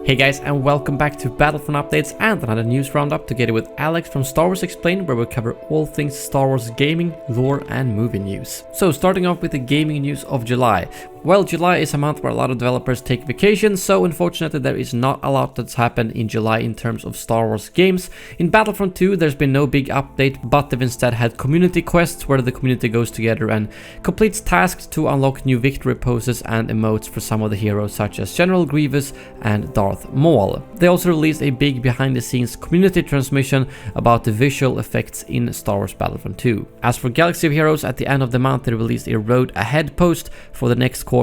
Hey guys, and welcome back to Battlefront Updates and another news roundup together with Alex from Star Wars Explained, where we'll cover all things Star Wars gaming, lore and movie news. So starting off with the gaming news of July. Well, July is a month where a lot of developers take vacation, so unfortunately there is not a lot that's happened in July in terms of Star Wars games. In Battlefront 2 there's been no big update, but they've instead had community quests where the community goes together and completes tasks to unlock new victory poses and emotes for some of the heroes such as General Grievous and Darth Maul. They also released a big behind the scenes community transmission about the visual effects in Star Wars Battlefront 2. As for Galaxy of Heroes, at the end of the month they released a road ahead post for the next quarter,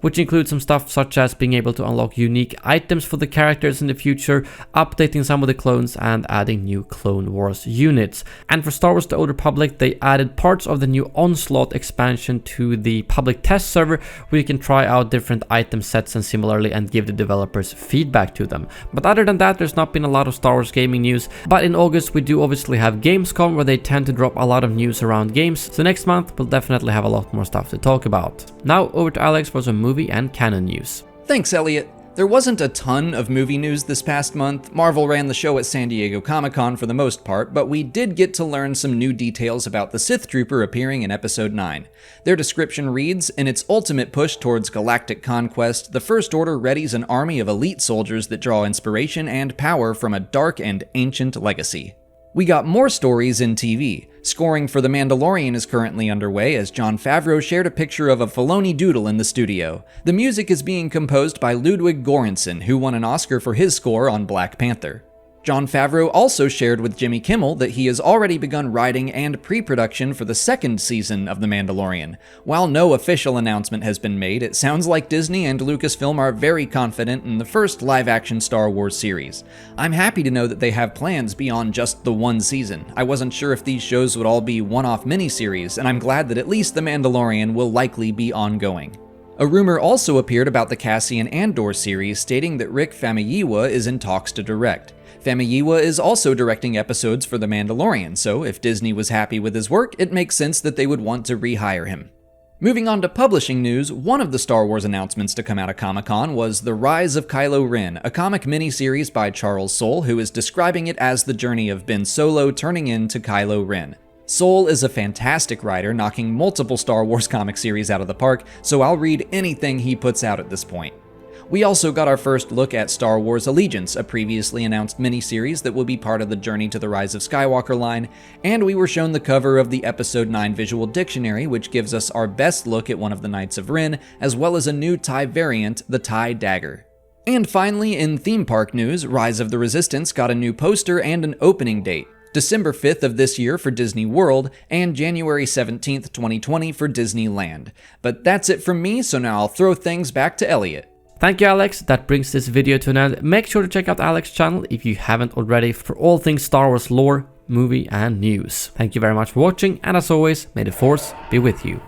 which includes some stuff such as being able to unlock unique items for the characters in the future, updating some of the clones and adding new Clone Wars units. And for Star Wars The Old Republic, they added parts of the new Onslaught expansion to the public test server where you can try out different item sets and similarly and give the developers feedback to them. But other than that, there's not been a lot of Star Wars gaming news. But in August we do obviously have Gamescom, where they tend to drop a lot of news around games, so next month we'll definitely have a lot more stuff to talk about. Now over to Alex for some movie and canon news. Thanks, Elliot. There wasn't a ton of movie news this past month. Marvel ran the show at San Diego Comic-Con for the most part, but we did get to learn some new details about the Sith Trooper appearing in Episode 9. Their description reads, "In its ultimate push towards galactic conquest, the First Order readies an army of elite soldiers that draw inspiration and power from a dark and ancient legacy." We got more stories in TV. Scoring for The Mandalorian is currently underway as Jon Favreau shared a picture of a Filoni doodle in the studio. The music is being composed by Ludwig Göransson, who won an Oscar for his score on Black Panther. Jon Favreau also shared with Jimmy Kimmel that he has already begun writing and pre-production for the second season of The Mandalorian. While no official announcement has been made, it sounds like Disney and Lucasfilm are very confident in the first live-action Star Wars series. I'm happy to know that they have plans beyond just the one season. I wasn't sure if these shows would all be one-off miniseries, and I'm glad that at least The Mandalorian will likely be ongoing. A rumor also appeared about the Cassian Andor series, stating that Rick Famuyiwa is in talks to direct. Famuyiwa is also directing episodes for The Mandalorian, so if Disney was happy with his work, it makes sense that they would want to rehire him. Moving on to publishing news, one of the Star Wars announcements to come out of Comic-Con was The Rise of Kylo Ren, a comic miniseries by Charles Soule, who is describing it as the journey of Ben Solo turning into Kylo Ren. Soule is a fantastic writer, knocking multiple Star Wars comic series out of the park, so I'll read anything he puts out at this point. We also got our first look at Star Wars Allegiance, a previously announced miniseries that will be part of the Journey to the Rise of Skywalker line, and we were shown the cover of the Episode 9 visual dictionary, which gives us our best look at one of the Knights of Ren, as well as a new TIE variant, the TIE Dagger. And finally, in theme park news, Rise of the Resistance got a new poster and an opening date. December 5th of this year for Disney World, and January 17th, 2020 for Disneyland. But that's it from me, so now I'll throw things back to Elliot. Thank you, Alex. That brings this video to an end. Make sure to check out Alex's channel if you haven't already for all things Star Wars lore, movie and news. Thank you very much for watching, and as always, may the Force be with you.